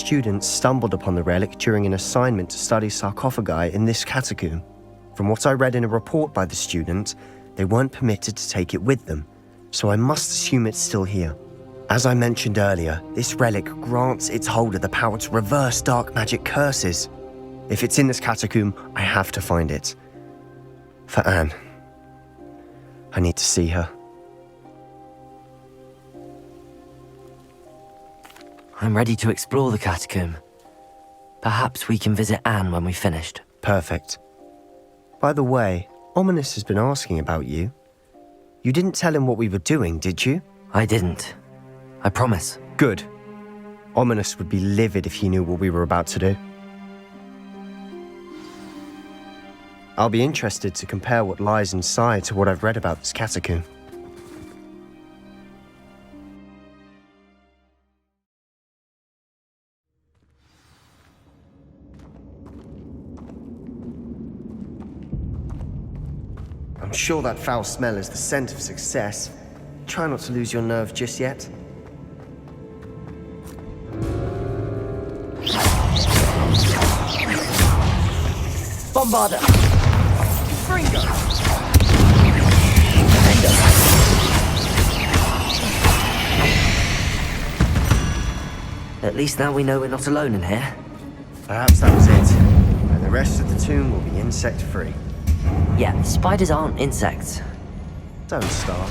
students stumbled upon the relic during an assignment to study sarcophagi in this catacomb. From what I read in a report by the student, they weren't permitted to take it with them, so I must assume it's still here. As I mentioned earlier, this relic grants its holder the power to reverse dark magic curses. If it's in this catacomb, I have to find it. For Anne. I need to see her. I'm ready to explore the catacomb. Perhaps we can visit Anne when we've finished. Perfect. By the way, Ominous has been asking about you. You didn't tell him what we were doing, did you? I didn't. I promise. Good. Ominous would be livid if he knew what we were about to do. I'll be interested to compare what lies inside to what I've read about this catacomb. I'm sure that foul smell is the scent of success. Try not to lose your nerve just yet. Bombarder! Springo! At least now we know we're not alone in here. Perhaps that was it. And the rest of the tomb will be insect-free. Yeah, spiders aren't insects. Don't start.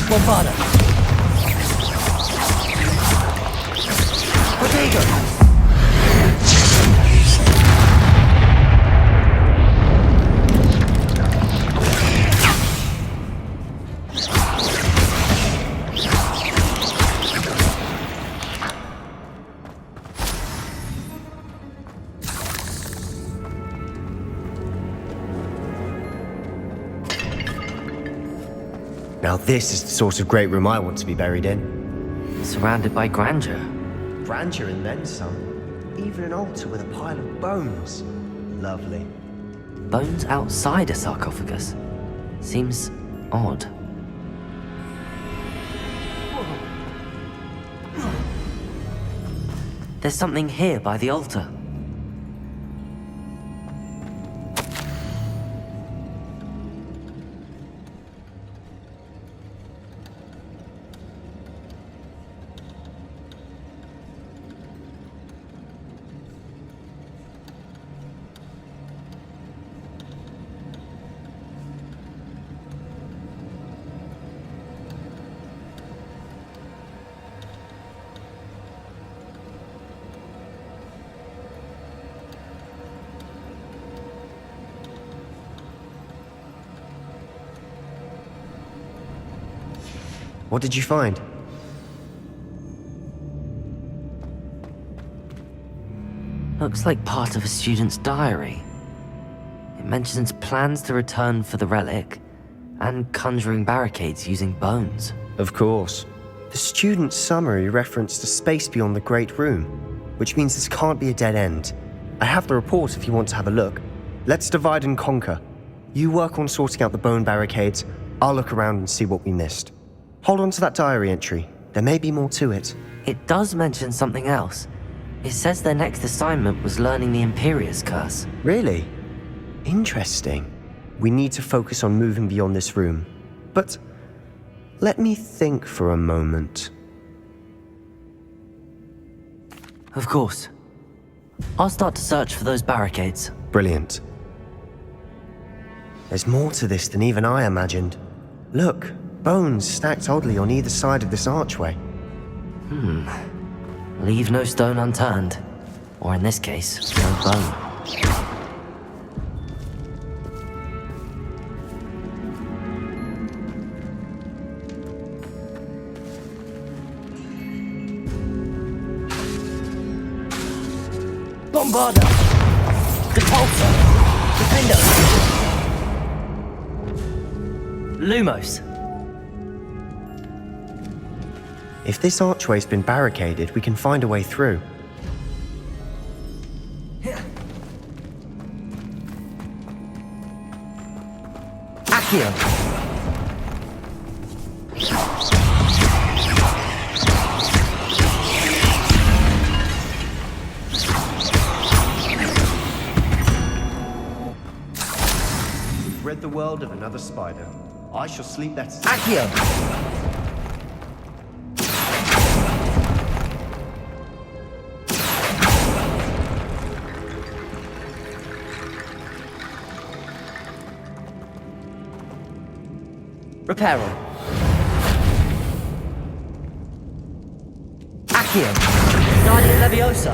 Bombarder! Potato! Now this is the sort of great room I want to be buried in. Surrounded by grandeur. Grandeur and then some. Even an altar with a pile of bones. Lovely. Bones outside a sarcophagus. Seems odd. There's something here by the altar. What did you find? Looks like part of a student's diary. It mentions plans to return for the relic and conjuring barricades using bones. Of course. The student's summary referenced a space beyond the Great Room, which means this can't be a dead end. I have the report if you want to have a look. Let's divide and conquer. You work on sorting out the bone barricades. I'll look around and see what we missed. Hold on to that diary entry. There may be more to it. It does mention something else. It says their next assignment was learning the Imperius curse. Really? Interesting. We need to focus on moving beyond this room. But let me think for a moment. Of course. I'll start to search for those barricades. Brilliant. There's more to this than even I imagined. Look, bones stacked oddly on either side of this archway. Leave no stone unturned. Or in this case, no bone. Bombarder! Repulsor! Defender! Lumos! If this archway's been barricaded, we can find a way through. Accio. Rid the world of another spider. I shall sleep better. Accio. Reparo. Accio. Guardian Leviosa.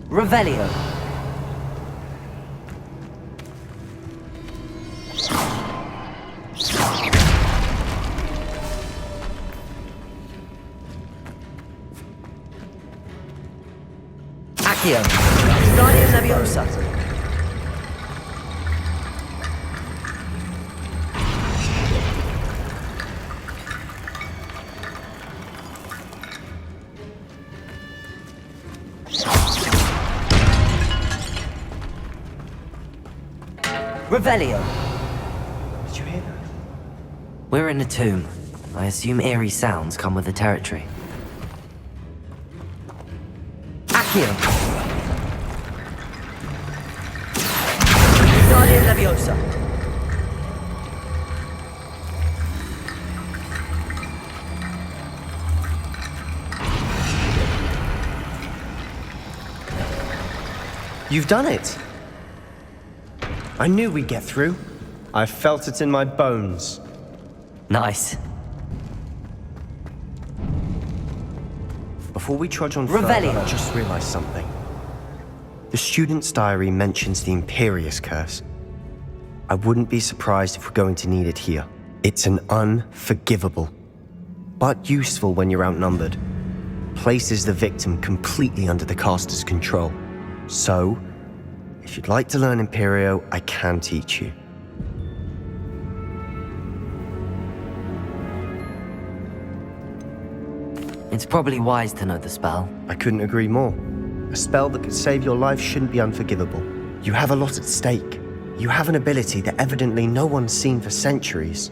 Revelio. Accio. Guardian Leviosa. Revelio. Did you hear that? We're in a tomb. I assume eerie sounds come with the territory. Accio. Guardian Leviosa. You've done it! I knew we'd get through. I felt it in my bones. Nice. Before we trudge on Revelio. further, I just realized something. The student's diary mentions the Imperious Curse. I wouldn't be surprised if we're going to need it here. It's an unforgivable, but useful when you're outnumbered. Places the victim completely under the caster's control. So, if you'd like to learn Imperio, I can teach you. It's probably wise to know the spell. I couldn't agree more. A spell that could save your life shouldn't be unforgivable. You have a lot at stake. You have an ability that evidently no one's seen for centuries.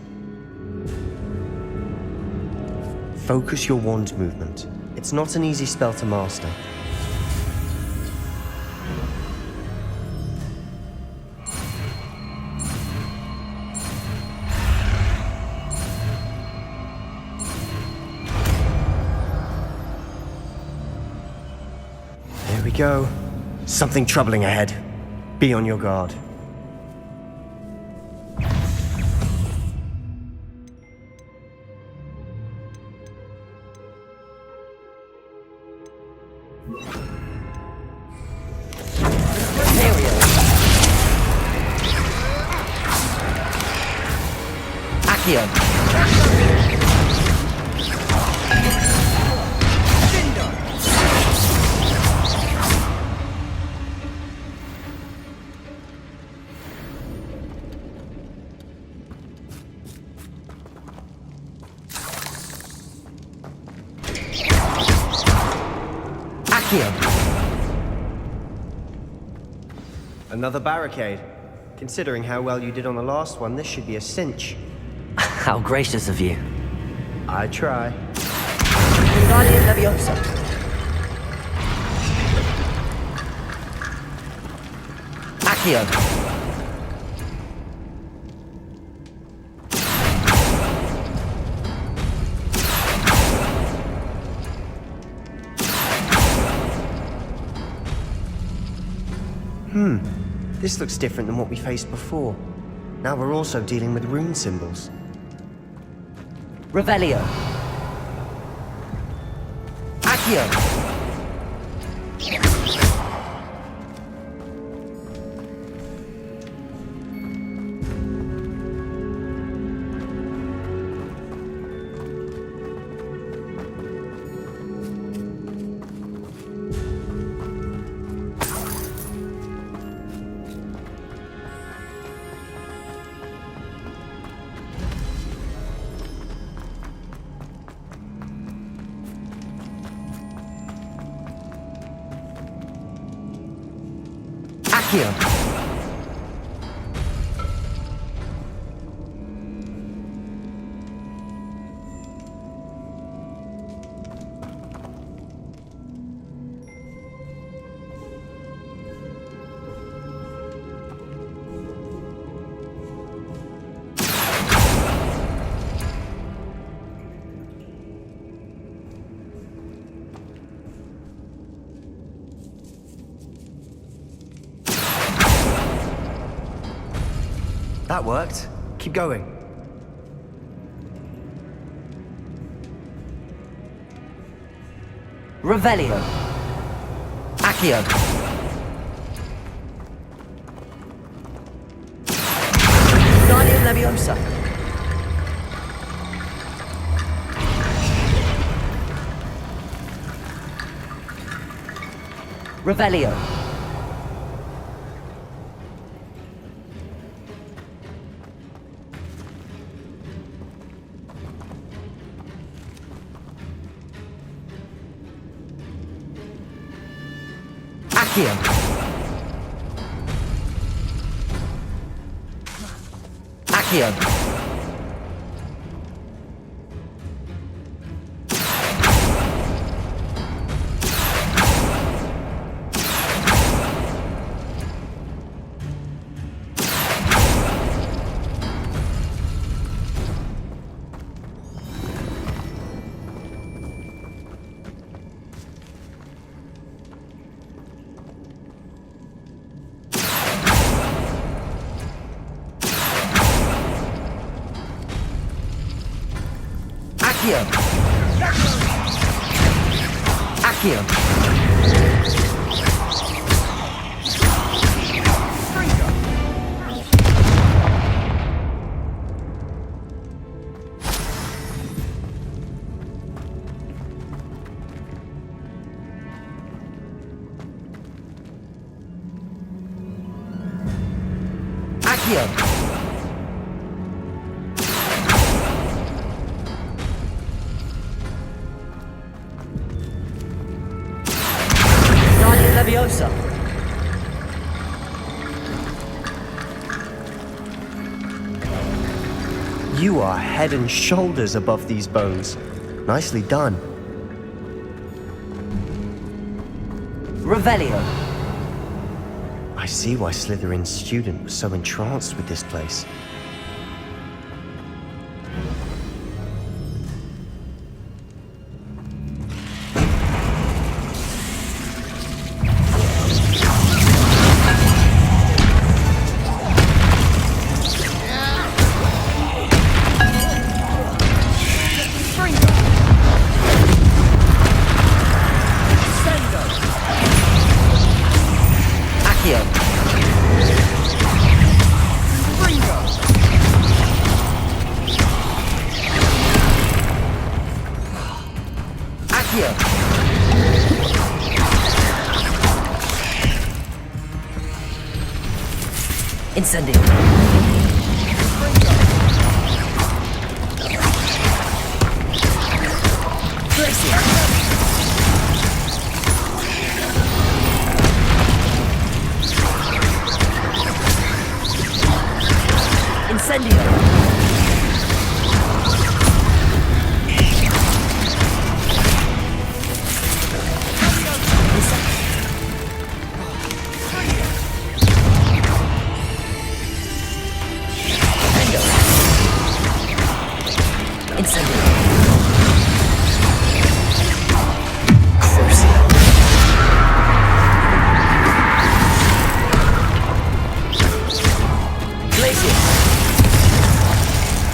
Focus your wand movement. It's not an easy spell to master. There we go. Something troubling ahead. Be on your guard. Accio. Another barricade. Considering how well you did on the last one, this should be a cinch. How gracious of you. I try. Guardian Leviosa. Accio. This looks different than what we faced before. Now we're also dealing with rune symbols. Revelio. Accio. Accio. That worked. Keep going. Revelio. Accio. Guardian Leviosa. Revelio. Accio. Accio. Accio. Accio. Accio. Leviosa. You are head and shoulders above these bones. Nicely done. Revelio. I see why Slytherin's student was so entranced with this place. Incendio. Glacier. Incendio.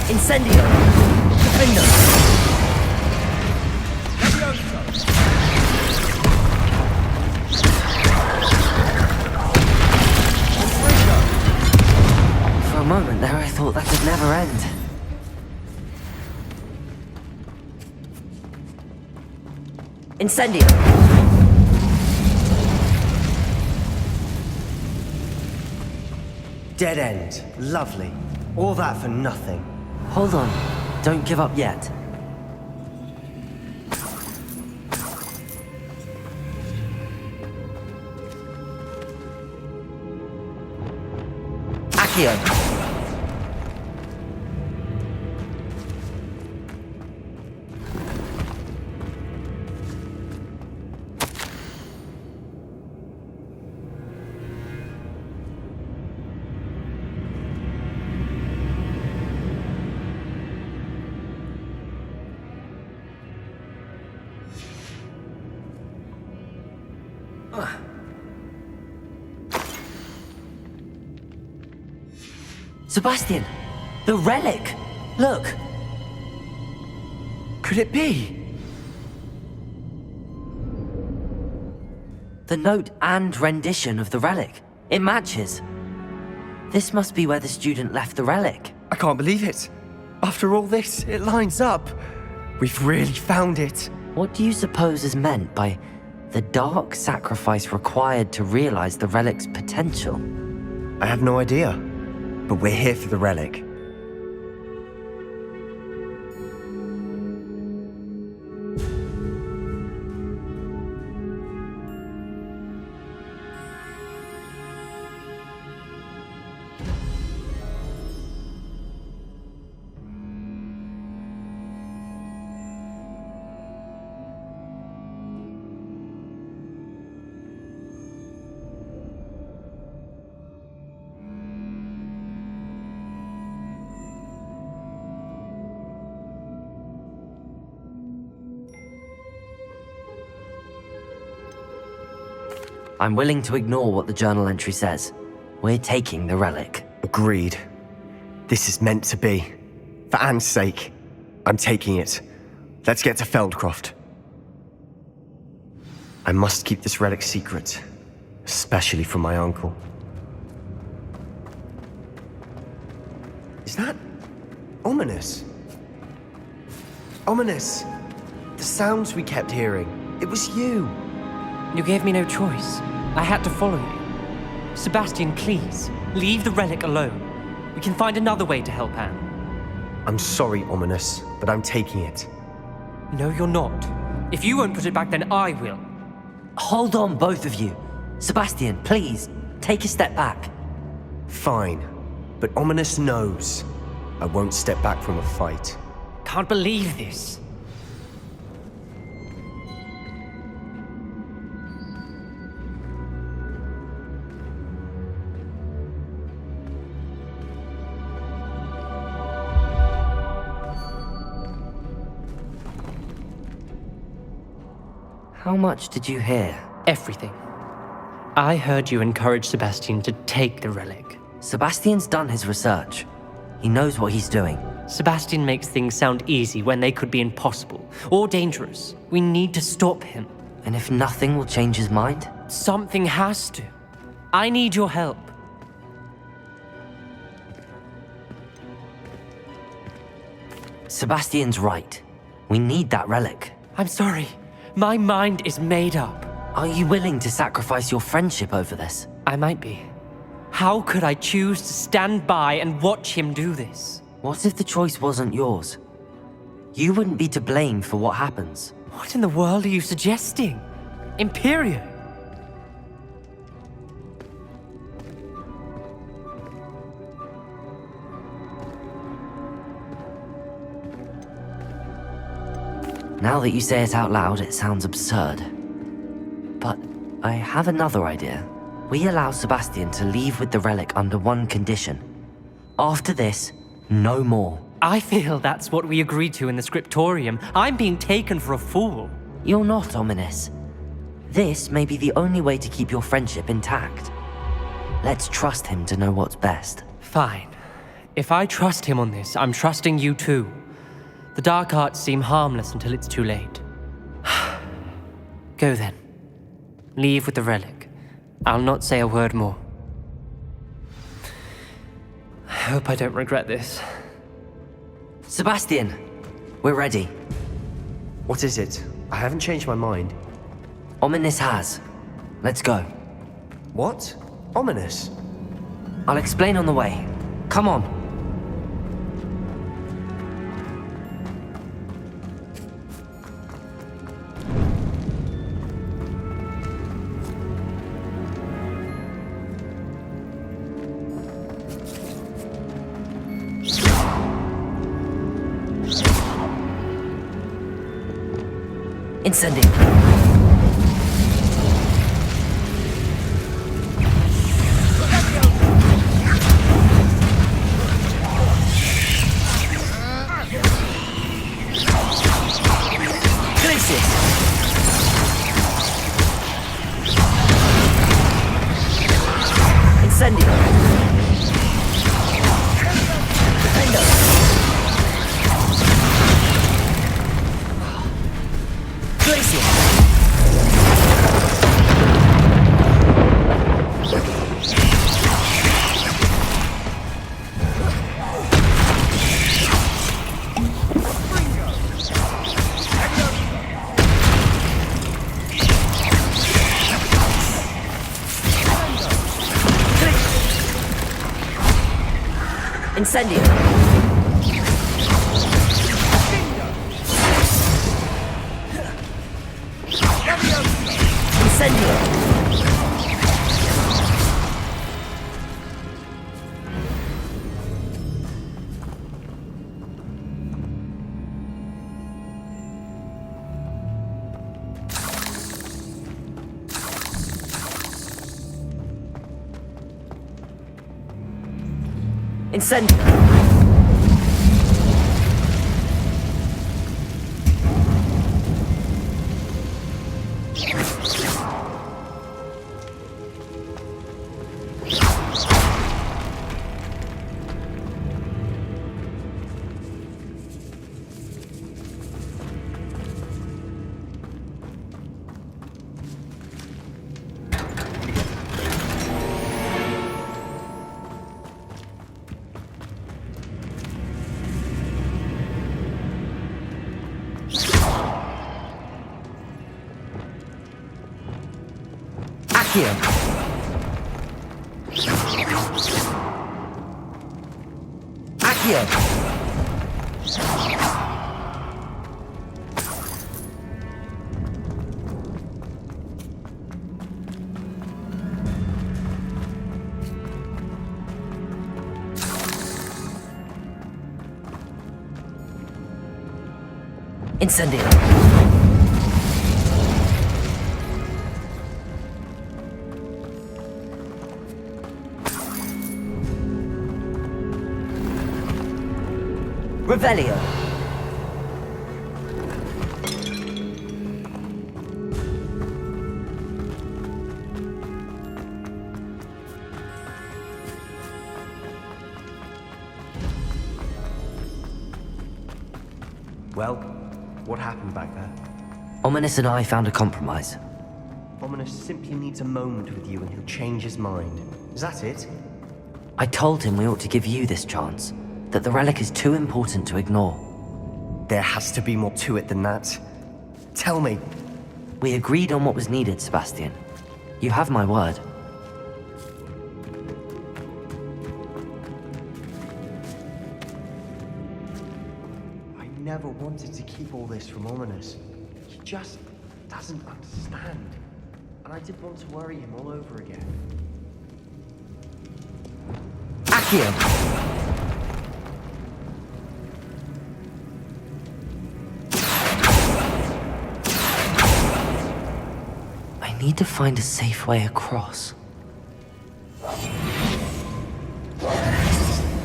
Incendio! Defender! For a moment there I thought that would never end. Incendio! Dead end. Lovely. All that for nothing. Hold on. Don't give up yet. Accio! Sebastian! The relic! Look! Could it be? The note and rendition of the relic. It matches. This must be where the student left the relic. I can't believe it. After all this, it lines up. We've really found it. What do you suppose is meant by the dark sacrifice required to realize the relic's potential? I have no idea. But we're here for the relic. I'm willing to ignore what the journal entry says. We're taking the relic. Agreed. This is meant to be. For Anne's sake, I'm taking it. Let's get to Feldcroft. I must keep this relic secret, especially from my uncle. Is that ominous? Ominous! The sounds we kept hearing. It was you. You gave me no choice. I had to follow you. Sebastian, please, leave the relic alone. We can find another way to help Anne. I'm sorry, Ominous, but I'm taking it. No, you're not. If you won't put it back, then I will. Hold on, both of you. Sebastian, please, take a step back. Fine, but Ominous knows I won't step back from a fight. Can't believe this. How much did you hear? Everything. I heard you encourage Sebastian to take the relic. Sebastian's done his research. He knows what he's doing. Sebastian makes things sound easy when they could be impossible or dangerous. We need to stop him. And if nothing will change his mind? Something has to. I need your help. Sebastian's right. We need that relic. I'm sorry. My mind is made up. Are you willing to sacrifice your friendship over this? I might be. How could I choose to stand by and watch him do this? What if the choice wasn't yours? You wouldn't be to blame for what happens. What in the world are you suggesting? Imperio? Now that you say it out loud, it sounds absurd. But I have another idea. We allow Sebastian to leave with the relic under one condition. After this, no more. I feel that's what we agreed to in the scriptorium. I'm being taken for a fool. You're not, Ominous. This may be the only way to keep your friendship intact. Let's trust him to know what's best. Fine. If I trust him on this, I'm trusting you too. The dark arts seem harmless until it's too late. Go then. Leave with the relic. I'll not say a word more. I hope I don't regret this. Sebastian, we're ready. What is it? I haven't changed my mind. Ominous has. Let's go. What? Ominous? I'll explain on the way. Come on. Incendio. Incendio. Defendo. Glacier. Incendio. Incendio. Incendio. Accio. Accio. Incendio. Revelio. Well, what happened back there? Ominous and I found a compromise. Ominous simply needs a moment with you and he'll change his mind. Is that it? I told him we ought to give you this chance, that the relic is too important to ignore. There has to be more to it than that. Tell me. We agreed on what was needed, Sebastian. You have my word. I never wanted to keep all this from Ominous. He just doesn't understand. And I didn't want to worry him all over again. Accio! I need to find a safe way across.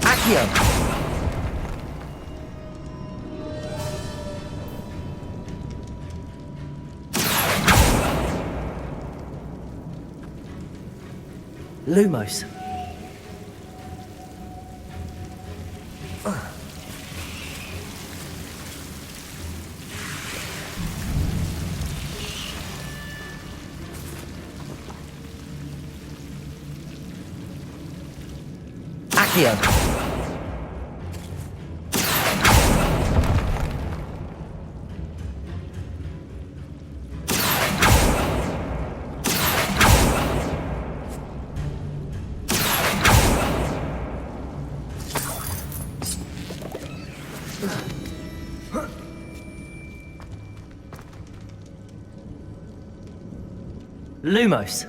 Accio! Lumos. Accio. Lumos.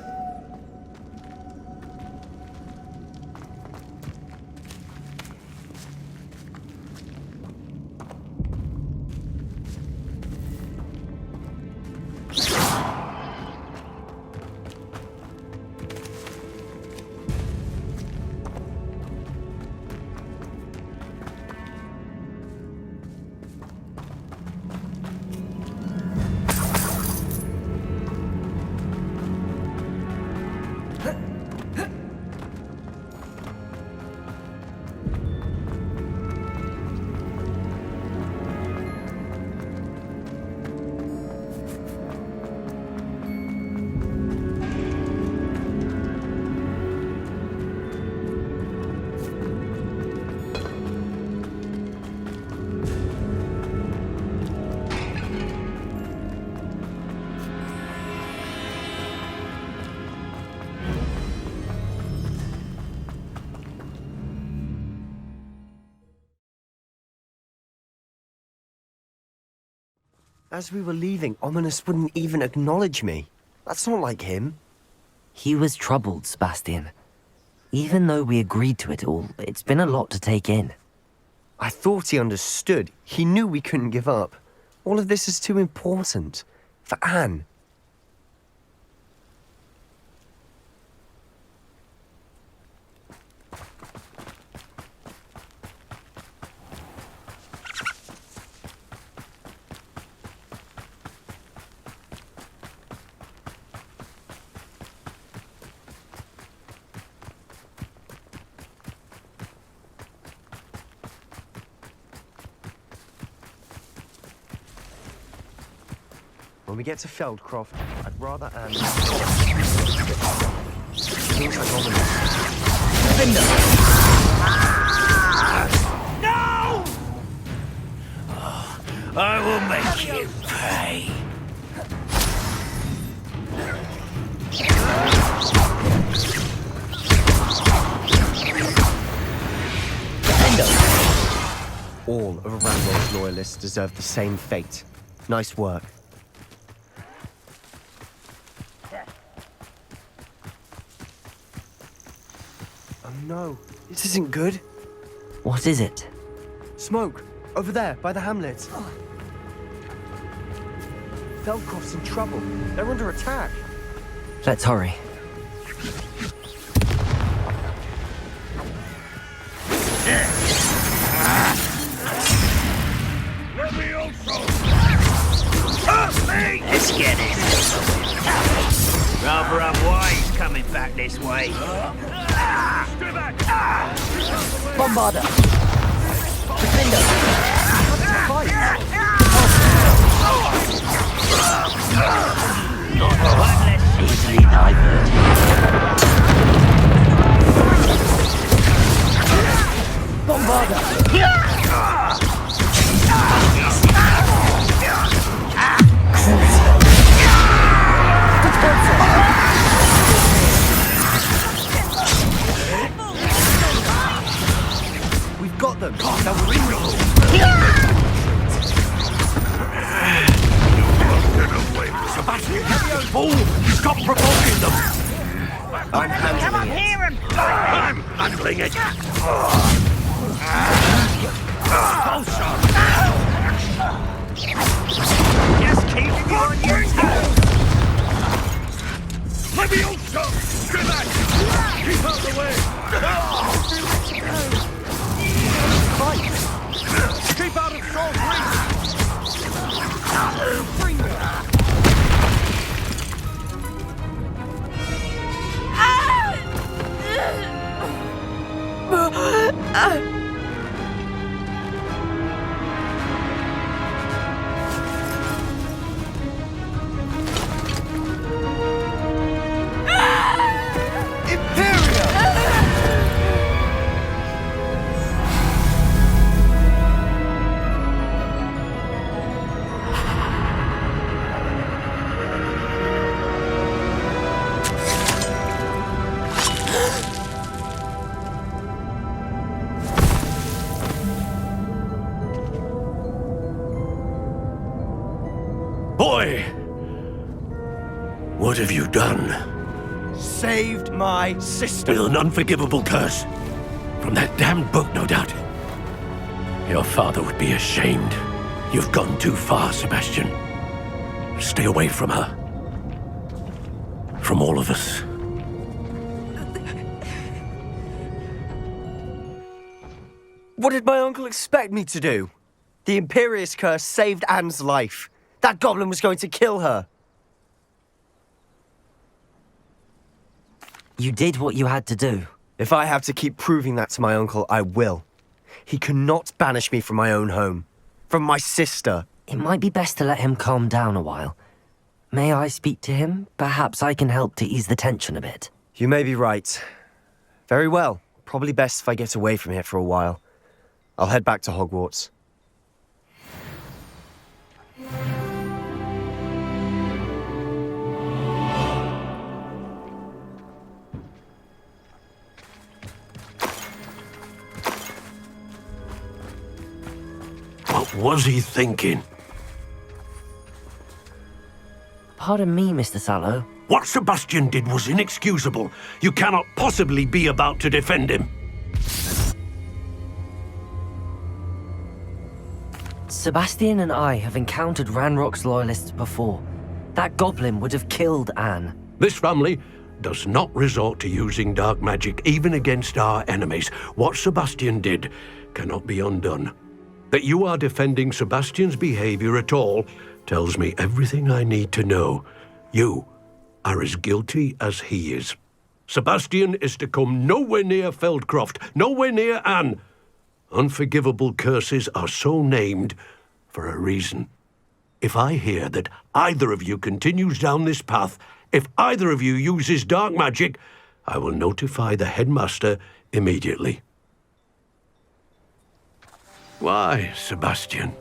As we were leaving, Ominous wouldn't even acknowledge me. That's not like him. He was troubled, Sebastian. Even though we agreed to it all, it's been a lot to take in. I thought he understood. He knew we couldn't give up. All of this is too important. For Anne. When we get to Feldcroft, I'd rather Anne... Seems like Ominous. No! I will make you pay. All of Randall's loyalists deserve the same fate. Nice work. Oh no, this isn't good. What is it? Smoke! Over there, by the hamlet. Feldcroft's in trouble. They're under attack. Let's hurry. Let me also. Let's get it. Rather unwise coming back this way. Bombarder! Defender! Easily diverted. Bombarder! We've got them! Now we're in Sebastian, fool! Stop provoking them! I'm handling it. I'm handling it! Just keeping you on your toes! Let me also! Get back! Keep out the way! Keep out of Saul's reach! Bring me! Boy! What have you done? Saved my sister. With an unforgivable curse. From that damned book, no doubt. Your father would be ashamed. You've gone too far, Sebastian. Stay away from her. From all of us. What did my uncle expect me to do? The Imperious curse saved Anne's life. That goblin was going to kill her. You did what you had to do. If I have to keep proving that to my uncle, I will. He cannot banish me from my own home. From my sister. It might be best to let him calm down a while. May I speak to him? Perhaps I can help to ease the tension a bit. You may be right. Very well. Probably best if I get away from here for a while. I'll head back to Hogwarts. What was he thinking? Pardon me, Mr. Sallow. What Sebastian did was inexcusable. You cannot possibly be about to defend him. Sebastian and I have encountered Ranrock's loyalists before. That goblin would have killed Anne. This family does not resort to using dark magic even against our enemies. What Sebastian did cannot be undone. That you are defending Sebastian's behavior at all tells me everything I need to know. You are as guilty as he is. Sebastian is to come nowhere near Feldcroft, nowhere near Anne. Unforgivable curses are so named for a reason. If I hear that either of you continues down this path, if either of you uses dark magic, I will notify the headmaster immediately. Why, Sebastian?